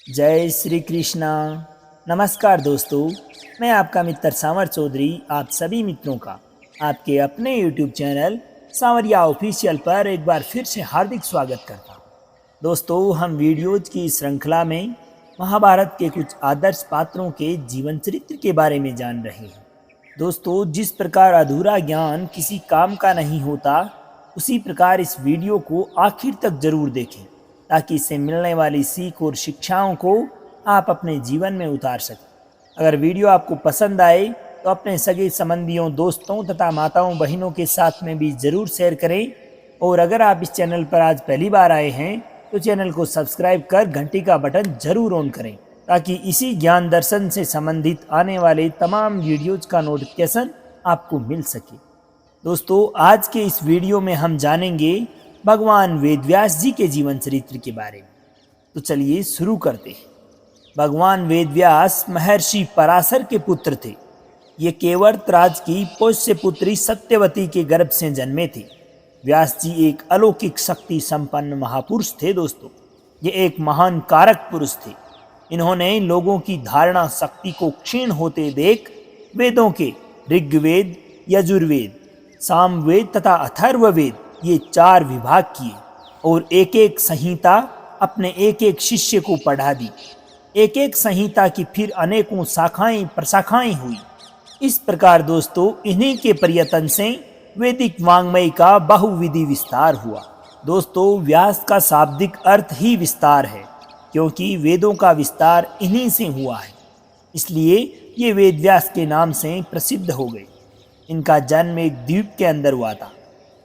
जय श्री कृष्णा। नमस्कार दोस्तों, मैं आपका मित्र सांवर चौधरी आप सभी मित्रों का आपके अपने YouTube चैनल सांवरिया ऑफिशियल पर एक बार फिर से हार्दिक स्वागत करता हूँ। दोस्तों, हम वीडियोज की श्रृंखला में महाभारत के कुछ आदर्श पात्रों के जीवन चरित्र के बारे में जान रहे हैं। दोस्तों, जिस प्रकार अधूरा ज्ञान किसी काम का नहीं होता, उसी प्रकार इस वीडियो को आखिर तक जरूर देखें ताकि इससे मिलने वाली सीख और शिक्षाओं को आप अपने जीवन में उतार सकें। अगर वीडियो आपको पसंद आए तो अपने सगे संबंधियों, दोस्तों तथा माताओं बहनों के साथ में भी ज़रूर शेयर करें। और अगर आप इस चैनल पर आज पहली बार आए हैं तो चैनल को सब्सक्राइब कर घंटी का बटन जरूर ऑन करें ताकि इसी ज्ञान दर्शन से संबंधित आने वाले तमाम वीडियोज का नोटिफिकेशन आपको मिल सके। दोस्तों, आज के इस वीडियो में हम जानेंगे भगवान वेदव्यास जी के जीवन चरित्र के बारे में। तो चलिए शुरू करते हैं। भगवान वेदव्यास महर्षि पराशर के पुत्र थे। ये केवट राज की पोष्य पुत्री सत्यवती के गर्भ से जन्मे थे। व्यास जी एक अलौकिक शक्ति संपन्न महापुरुष थे। दोस्तों, ये एक महान कारक पुरुष थे। इन्होंने लोगों की धारणा शक्ति को क्षीण होते देख वेदों के ऋग्वेद, यजुर्वेद, सामवेद तथा अथर्ववेद ये 4 विभाग किए और एक एक संहिता अपने एक एक शिष्य को पढ़ा दी। एक एक संहिता की फिर अनेकों शाखाएं प्रशाखाएं हुई। इस प्रकार दोस्तों, इन्हीं के प्रयत्न से वैदिक वाङ्मय का बहुविधि विस्तार हुआ। दोस्तों, व्यास का शाब्दिक अर्थ ही विस्तार है, क्योंकि वेदों का विस्तार इन्हीं से हुआ है, इसलिए ये वेदव्यास के नाम से प्रसिद्ध हो गए। इनका जन्म एक द्वीप के अंदर हुआ था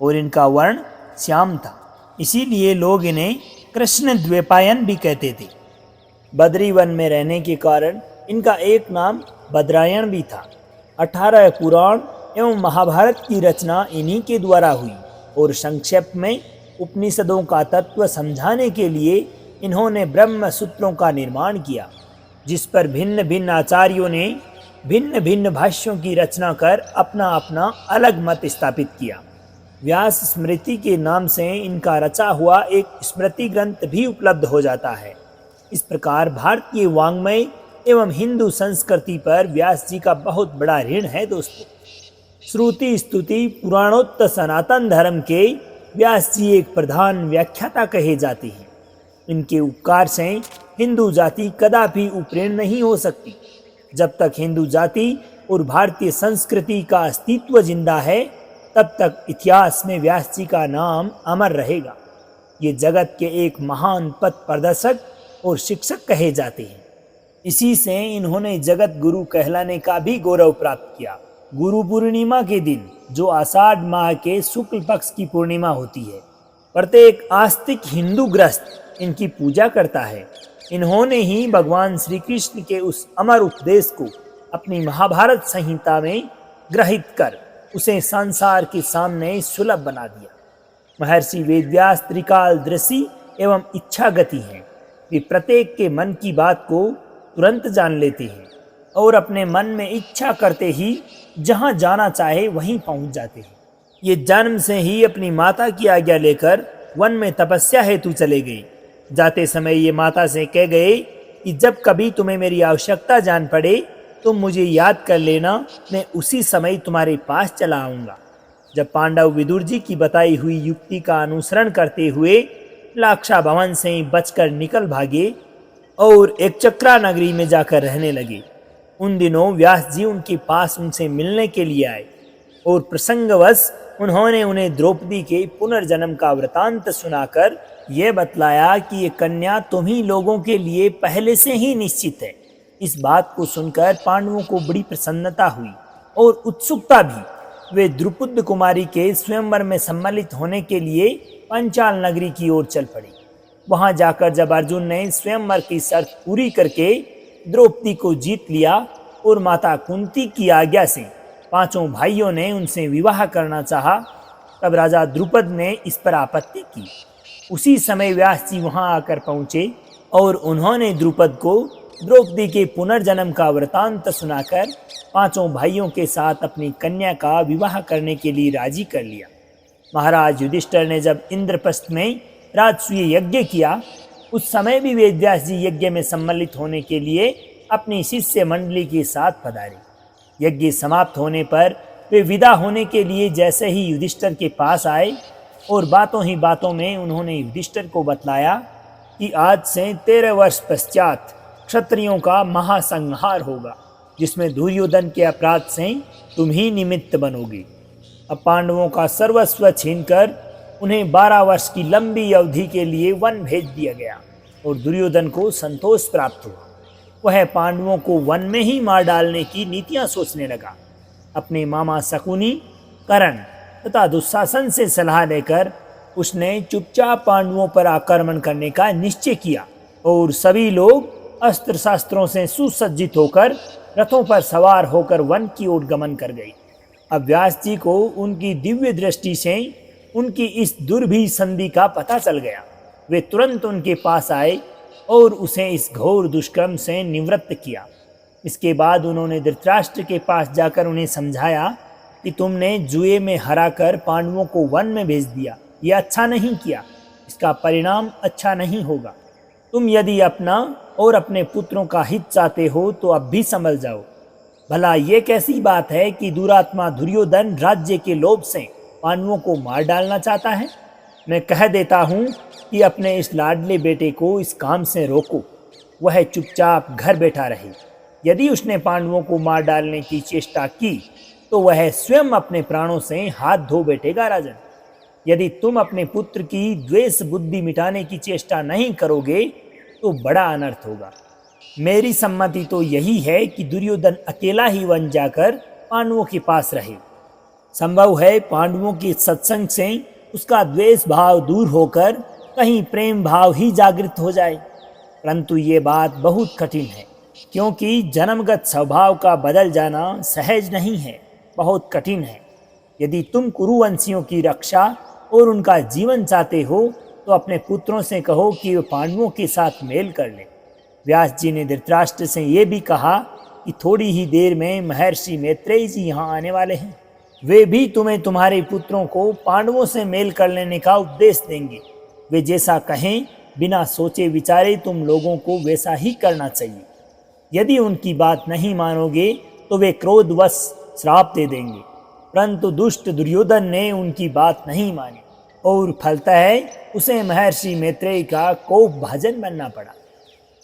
और इनका वर्ण श्याम था, इसीलिए लोग इन्हें कृष्ण द्वैपायन भी कहते थे। बद्री वन में रहने के कारण इनका एक नाम बद्रायण भी था। 18 पुराण एवं महाभारत की रचना इन्हीं के द्वारा हुई और संक्षेप में उपनिषदों का तत्व समझाने के लिए इन्होंने ब्रह्म सूत्रों का निर्माण किया, जिस पर भिन्न भिन्न आचार्यों ने भिन्न भिन्न भाष्यों की रचना कर अपना अपना अलग मत स्थापित किया। व्यास स्मृति के नाम से इनका रचा हुआ एक स्मृति ग्रंथ भी उपलब्ध हो जाता है। इस प्रकार भारतीय वाङ्मय एवं हिंदू संस्कृति पर व्यास जी का बहुत बड़ा ऋण है। दोस्तों, श्रुति स्तुति पुराणोत्तर सनातन धर्म के व्यास जी एक प्रधान व्याख्याता कहे जाते हैं। इनके उपकार से हिंदू जाति कदापि उपरीण नहीं हो सकती। जब तक हिंदू जाति और भारतीय संस्कृति का अस्तित्व जिंदा है, तब तक इतिहास में व्यास जी का नाम अमर रहेगा। ये जगत के एक महान पथ प्रदर्शक और शिक्षक कहे जाते हैं। इसी से इन्होंने जगत गुरु कहलाने का भी गौरव प्राप्त किया। गुरु पूर्णिमा के दिन, जो आषाढ़ माह के शुक्ल पक्ष की पूर्णिमा होती है, प्रत्येक आस्तिक हिंदू ग्रस्त इनकी पूजा करता है। इन्होंने ही भगवान श्री कृष्ण के उस अमर उपदेश को अपनी महाभारत संहिता में ग्रहित कर उसे संसार के सामने सुलभ बना दिया। महर्षि वेदव्यास त्रिकालदर्शी एवं इच्छागति हैं। वे प्रत्येक के मन की बात को तुरंत जान लेते हैं और अपने मन में इच्छा करते ही जहां जाना चाहे वहीं पहुंच जाते हैं। ये जन्म से ही अपनी माता की आज्ञा लेकर वन में तपस्या हेतु चले गए। जाते समय ये माता से कह गए कि जब कभी तुम्हें मेरी आवश्यकता जान पड़े तो मुझे याद कर लेना, मैं उसी समय तुम्हारे पास चला आऊँगा। जब पांडव विदुर जी की बताई हुई युक्ति का अनुसरण करते हुए लाक्षा भवन से बचकर निकल भागे और एक चक्रा नगरी में जाकर रहने लगे, उन दिनों व्यास जी उनके पास उनसे मिलने के लिए आए और प्रसंगवश उन्होंने उन्हें द्रौपदी के पुनर्जन्म का वृतांत सुनाकर यह बतलाया कि ये कन्या तुम्ही लोगों के लिए पहले से ही निश्चित है। इस बात को सुनकर पांडवों को बड़ी प्रसन्नता हुई और उत्सुकता भी। वे द्रुपद कुमारी के स्वयंवर में सम्मिलित होने के लिए पंचाल नगरी की ओर चल पड़े। वहां जाकर जब अर्जुन ने स्वयंवर की शर्त पूरी करके द्रौपदी को जीत लिया और माता कुंती की आज्ञा से 5 भाइयों ने उनसे विवाह करना चाहा, तब राजा द्रुपद ने इस पर आपत्ति की। उसी समय व्यास जी वहां आकर पहुंचे और उन्होंने द्रुपद को द्रौपदी के पुनर्जन्म का वृतांत सुनाकर 5 भाइयों के साथ अपनी कन्या का विवाह करने के लिए राजी कर लिया। महाराज युधिष्ठिर ने जब इंद्रप्रस्थ में राजसूय यज्ञ किया उस समय भी वेदव्यास जी यज्ञ में सम्मिलित होने के लिए अपनी शिष्य मंडली के साथ पधारे। यज्ञ समाप्त होने पर वे विदा होने के लिए जैसे ही युधिष्ठिर के पास आए और बातों ही बातों में उन्होंने युधिष्ठिर को बतलाया कि आज से 13 वर्ष पश्चात क्षत्रियों का महासंहार होगा, जिसमें दुर्योधन के अपराध से तुम ही निमित्त बनोगे। अब पांडवों का सर्वस्व छीनकर उन्हें 12 वर्ष की लंबी अवधि के लिए वन भेज दिया गया और दुर्योधन को संतोष प्राप्त हुआ। वह पांडवों को वन में ही मार डालने की नीतियां सोचने लगा। अपने मामा शकुनी, कर्ण तथा दुशासन से सलाह लेकर उसने चुपचाप पांडवों पर आक्रमण करने का निश्चय किया और सभी लोग अस्त्र शस्त्रों से सुसज्जित होकर रथों पर सवार होकर वन की ओर गमन कर गए। अब व्यास जी को उनकी दिव्य दृष्टि से उनकी इस दुर्भी संधि का पता चल गया। वे तुरंत उनके पास आए और उसे इस घोर दुष्कर्म से निवृत्त किया। इसके बाद उन्होंने धृतराष्ट्र के पास जाकर उन्हें समझाया कि तुमने जुए में हराकर पांडवों को वन में भेज दिया, यह अच्छा नहीं किया, इसका परिणाम अच्छा नहीं होगा। तुम यदि अपना और अपने पुत्रों का हित चाहते हो तो अब भी समझ जाओ। भला ये कैसी बात है कि दुरात्मा दुर्योधन राज्य के लोभ से पांडवों को मार डालना चाहता है। मैं कह देता हूँ कि अपने इस लाडले बेटे को इस काम से रोको, वह चुपचाप घर बैठा रहे। यदि उसने पांडवों को मार डालने की चेष्टा की तो वह स्वयं अपने प्राणों से हाथ धो बैठेगा। राजन, यदि तुम अपने पुत्र की द्वेष बुद्धि मिटाने की चेष्टा नहीं करोगे तो बड़ा अनर्थ होगा। मेरी सम्मति तो यही है कि दुर्योधन अकेला ही वन जाकर पांडवों के पास रहे। संभव है पांडवों के सत्संग से उसका द्वेष भाव दूर होकर कहीं प्रेम भाव ही जागृत हो जाए, परंतु ये बात बहुत कठिन है, क्योंकि जन्मगत स्वभाव का बदल जाना सहज नहीं है, बहुत कठिन है। यदि तुम कुरुवंशियों की रक्षा और उनका जीवन चाहते हो तो अपने पुत्रों से कहो कि वे पांडवों के साथ मेल कर लें। व्यास जी ने धृतराष्ट्र से ये भी कहा कि थोड़ी ही देर में महर्षि मैत्रेय जी यहाँ आने वाले हैं। वे भी तुम्हें तुम्हारे पुत्रों को पांडवों से मेल कर लेने का उपदेश देंगे। वे जैसा कहें बिना सोचे विचारे तुम लोगों को वैसा ही करना चाहिए। यदि उनकी बात नहीं मानोगे तो वे क्रोधवश श्राप दे देंगे, परंतु दुष्ट दुर्योधन ने उनकी बात नहीं मानी और फलता है उसे महर्षि मैत्रेय का कोप भाजन बनना पड़ा।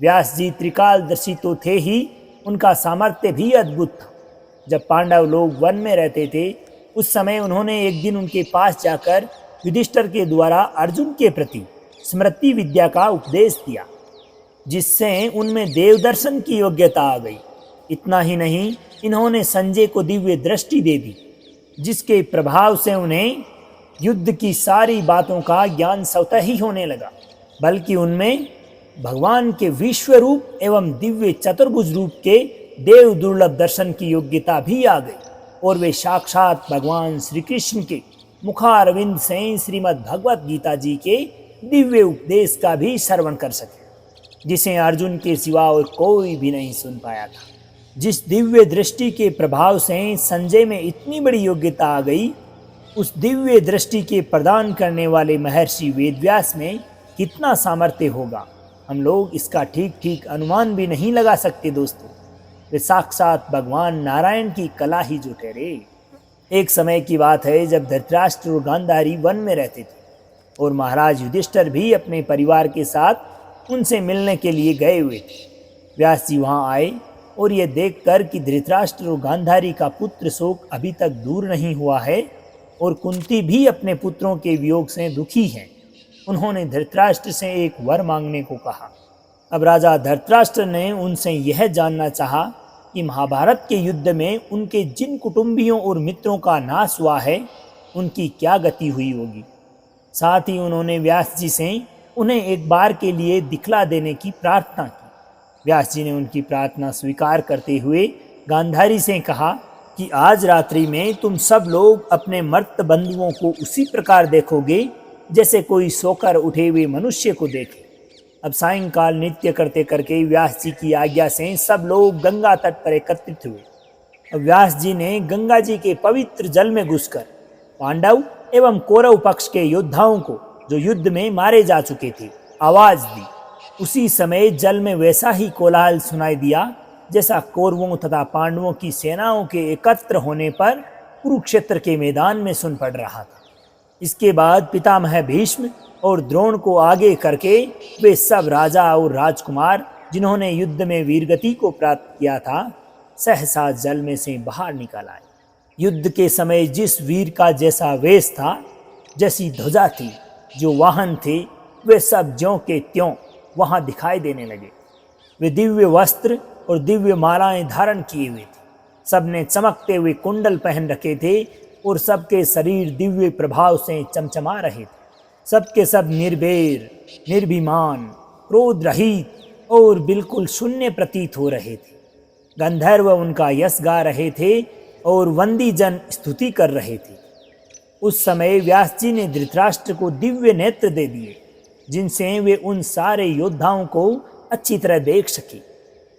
व्यास जी त्रिकालदर्शी तो थे ही, उनका सामर्थ्य भी अद्भुत था। जब पांडव लोग वन में रहते थे उस समय उन्होंने एक दिन उनके पास जाकर युधिष्ठिर के द्वारा अर्जुन के प्रति स्मृति विद्या का उपदेश दिया, जिससे उनमें देवदर्शन की योग्यता आ गई। इतना ही नहीं, इन्होंने संजय को दिव्य दृष्टि दे दी, जिसके प्रभाव से उन्हें युद्ध की सारी बातों का ज्ञान स्वतः ही होने लगा, बल्कि उनमें भगवान के विश्व रूप एवं दिव्य चतुर्भुज रूप के देव दुर्लभ दर्शन की योग्यता भी आ गई और वे साक्षात भगवान श्री कृष्ण के मुखारविंद से श्रीमद् भगवत गीता जी के दिव्य उपदेश का भी श्रवण कर सके, जिसे अर्जुन के सिवा और कोई भी नहीं सुन पाया था। जिस दिव्य दृष्टि के प्रभाव से संजय में इतनी बड़ी योग्यता आ गई, उस दिव्य दृष्टि के प्रदान करने वाले महर्षि वेदव्यास में कितना सामर्थ्य होगा, हम लोग इसका ठीक ठीक अनुमान भी नहीं लगा सकते। दोस्तों, वे साक्षात भगवान नारायण की कला ही जो ठहरे। एक समय की बात है जब धृतराष्ट्र और गांधारी वन में रहते थे और महाराज युधिष्ठिर भी अपने परिवार के साथ उनसे मिलने के लिए गए हुए थे। व्यास जी वहाँ आए और ये देखकर कि धृतराष्ट्र और गांधारी का पुत्र शोक अभी तक दूर नहीं हुआ है और कुंती भी अपने पुत्रों के वियोग से दुखी हैं, उन्होंने धृतराष्ट्र से एक वर मांगने को कहा। अब राजा धृतराष्ट्र ने उनसे यह जानना चाहा कि महाभारत के युद्ध में उनके जिन कुटुंबियों और मित्रों का नाश हुआ है उनकी क्या गति हुई होगी। साथ ही उन्होंने व्यास जी से उन्हें एक बार के लिए दिखला देने की प्रार्थना की। व्यास जी ने उनकी प्रार्थना स्वीकार करते हुए गांधारी से कहा कि आज रात्रि में तुम सब लोग अपने मर्त बंधुओं को उसी प्रकार देखोगे जैसे कोई सोकर उठे हुए मनुष्य को देखे। अब सायंकाल नृत्य करते करके व्यास जी की आज्ञा से सब लोग गंगा तट पर एकत्रित हुए। अब व्यास जी ने गंगा जी के पवित्र जल में घुसकर पांडव एवं कौरव पक्ष के योद्धाओं को, जो युद्ध में मारे जा चुके थे, आवाज दी उसी समय जल में वैसा ही कोलाहल सुनाई दिया जैसा कौरवों तथा पांडवों की सेनाओं के एकत्र होने पर कुरुक्षेत्र के मैदान में सुन पड़ रहा था। इसके बाद पितामह भीष्म और द्रोण को आगे करके वे सब राजा और राजकुमार जिन्होंने युद्ध में वीरगति को प्राप्त किया था सहसा जल में से बाहर निकल आए। युद्ध के समय जिस वीर का जैसा वेश था, जैसी ध्वजा थी, जो वाहन थे, वे सब ज्यों के त्यों वहां दिखाई देने लगे। वे दिव्य वस्त्र और दिव्य मालाएं धारण किए हुए थे। सबने चमकते हुए कुंडल पहन रखे थे और सबके शरीर दिव्य प्रभाव से चमचमा रहे थे। सबके सब निर्भय, निर्भिमान, क्रोध रहित और बिल्कुल शून्य प्रतीत हो रहे थे। गंधर्व उनका यश गा रहे थे और वंदी जन स्तुति कर रहे थे। उस समय व्यास जी ने धृतराष्ट्र को दिव्य नेत्र दे दिए, जिनसे वे उन सारे योद्धाओं को अच्छी तरह देख सके।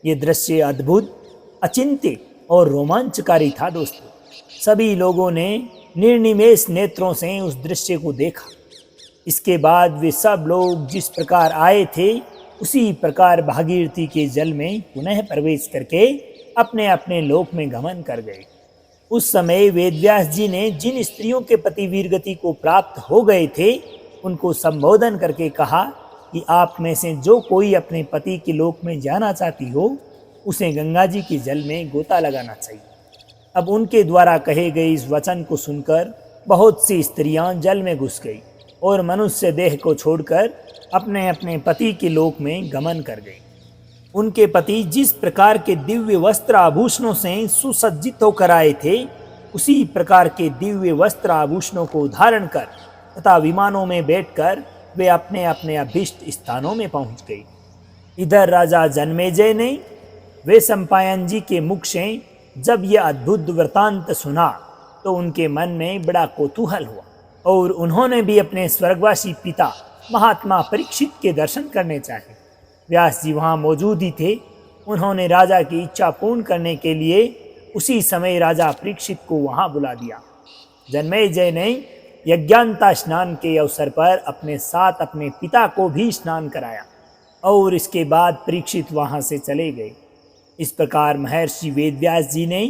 ये दृश्य अद्भुत, अचिंत्य और रोमांचकारी था दोस्तों। सभी लोगों ने निर्निमेष नेत्रों से उस दृश्य को देखा। इसके बाद वे सब लोग जिस प्रकार आए थे उसी प्रकार भागीरथी के जल में पुनः प्रवेश करके अपने अपने लोक में गमन कर गए। उस समय वेदव्यास जी ने जिन स्त्रियों के पति वीरगति को प्राप्त हो गए थे उनको संबोधन करके कहा कि आप में से जो कोई अपने पति के लोक में जाना चाहती हो उसे गंगा जी के जल में गोता लगाना चाहिए। अब उनके द्वारा कहे गए इस वचन को सुनकर बहुत सी स्त्रियां जल में घुस गई और मनुष्य देह को छोड़कर अपने अपने पति के लोक में गमन कर गई। उनके पति जिस प्रकार के दिव्य वस्त्र आभूषणों से सुसज्जित होकर आए थे उसी प्रकार के दिव्य वस्त्र आभूषणों को धारण कर तथा विमानों में बैठकर वे अपने अपने अभीष्ट स्थानों में पहुंच गए। इधर राजा जन्मेजय ने वैशंपायन जी के मुख से जब यह अद्भुत वृतांत सुना तो उनके मन में बड़ा कौतूहल हुआ और उन्होंने भी अपने स्वर्गवासी पिता महात्मा परीक्षित के दर्शन करने चाहे। व्यास जी वहाँ मौजूद ही थे। उन्होंने राजा की इच्छा पूर्ण करने के लिए उसी समय राजा परीक्षित को वहाँ बुला दिया। जन्मेजय ने यज्ञांता स्नान के अवसर पर अपने साथ अपने पिता को भी स्नान कराया और इसके बाद परीक्षित वहाँ से चले गए। इस प्रकार महर्षि वेदव्यास जी ने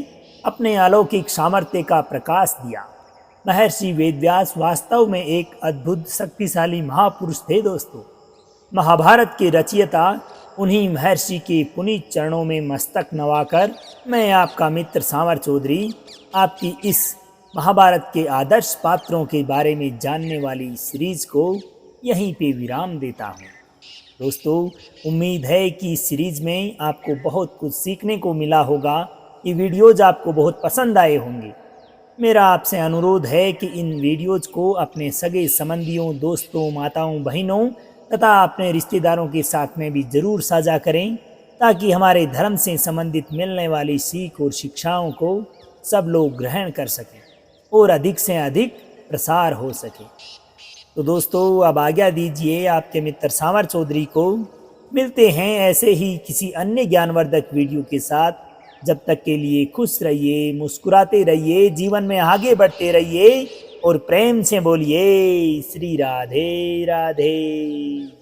अपने अलौकिक सामर्थ्य का प्रकाश दिया। महर्षि वेदव्यास वास्तव में एक अद्भुत शक्तिशाली महापुरुष थे दोस्तों। महाभारत के रचयिता उन्हीं महर्षि के पुनीत चरणों में मस्तक नवाकर मैं आपका मित्र सांवर चौधरी आपकी इस महाभारत के आदर्श पात्रों के बारे में जानने वाली सीरीज को यहीं पे विराम देता हूँ। दोस्तों, उम्मीद है कि इस सीरीज में आपको बहुत कुछ सीखने को मिला होगा। ये वीडियोज आपको बहुत पसंद आए होंगे। मेरा आपसे अनुरोध है कि इन वीडियोज को अपने सगे संबंधियों, दोस्तों, माताओं, बहनों तथा अपने रिश्तेदारों के साथ में भी ज़रूर साझा करें ताकि हमारे धर्म से संबंधित मिलने वाली सीख और शिक्षाओं को सब लोग ग्रहण कर सकें और अधिक से अधिक प्रसार हो सके। तो दोस्तों, अब आज्ञा दीजिए आपके मित्र सांवर चौधरी को। मिलते हैं ऐसे ही किसी अन्य ज्ञानवर्धक वीडियो के साथ। जब तक के लिए खुश रहिए, मुस्कुराते रहिए, जीवन में आगे बढ़ते रहिए और प्रेम से बोलिए श्री राधे राधे।